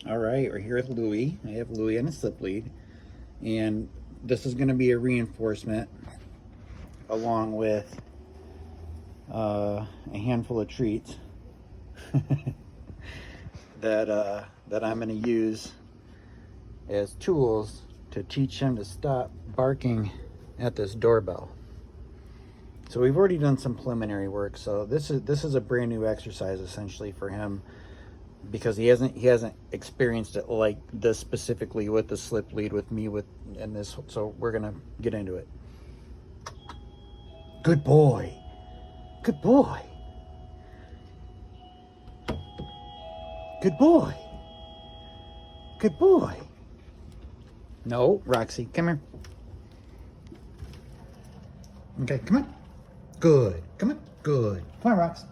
All right, we're here with Louie. I have Louie on a slip lead, and this is going to be a reinforcement along with a handful of treats that I'm going to use as tools to teach him to stop barking at this doorbell. So we've already done some preliminary work. So this is a brand new exercise essentially for him, because he hasn't experienced it like this specifically with the slip lead with me and this. So we're gonna get into it. Good boy. Good boy. Good boy. Good boy. No, Roxy, come here. Okay, come on. Good. Come on. Good. Come on, Rox.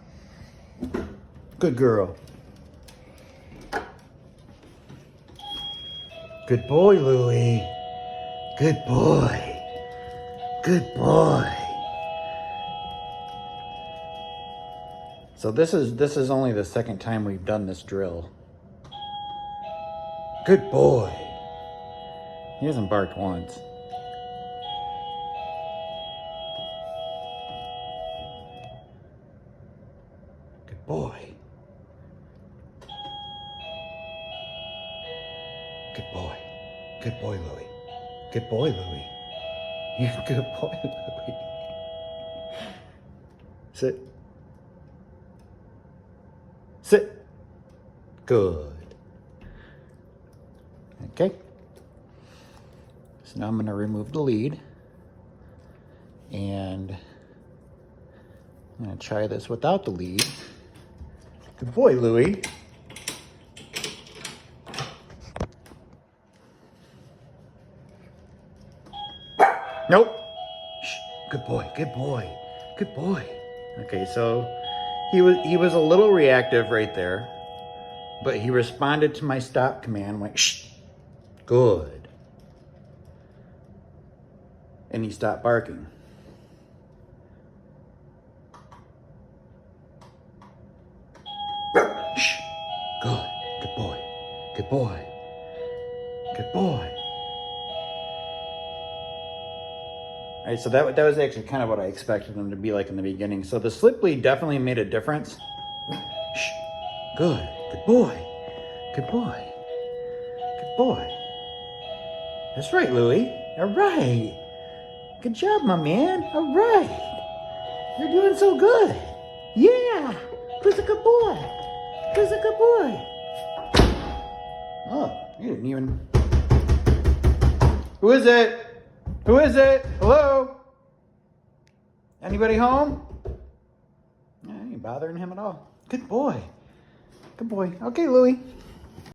Good girl. Good boy, Louie. Good boy. Good boy. So this is only the second time we've done this drill. Good boy. He hasn't barked once. Good boy. Good boy. Good boy, Louie. Good boy, Louie. You're a good boy, Louie. Sit. Sit. Good. Okay. So now I'm going to remove the lead. And I'm going to try this without the lead. Good boy, Louie. Nope. Shh. Good boy. Good boy. Good boy. Okay, so he was a little reactive right there, but he responded to my stop command. Went shh. Good. And he stopped barking. Shh. Good. Good boy. Good boy. Good boy. All right, so that was actually kind of what I expected him to be like in the beginning. So the slip lead definitely made a difference. Shh. Good. Good boy. Good boy. Good boy. That's right, Louie. All right. Good job, my man. All right. You're doing so good. Yeah. Who's a good boy? Who's a good boy? Oh, you didn't even... Who is it? Who is it? Hello? Anybody home? I ain't bothering him at all. Good boy. Good boy. Okay, Louie.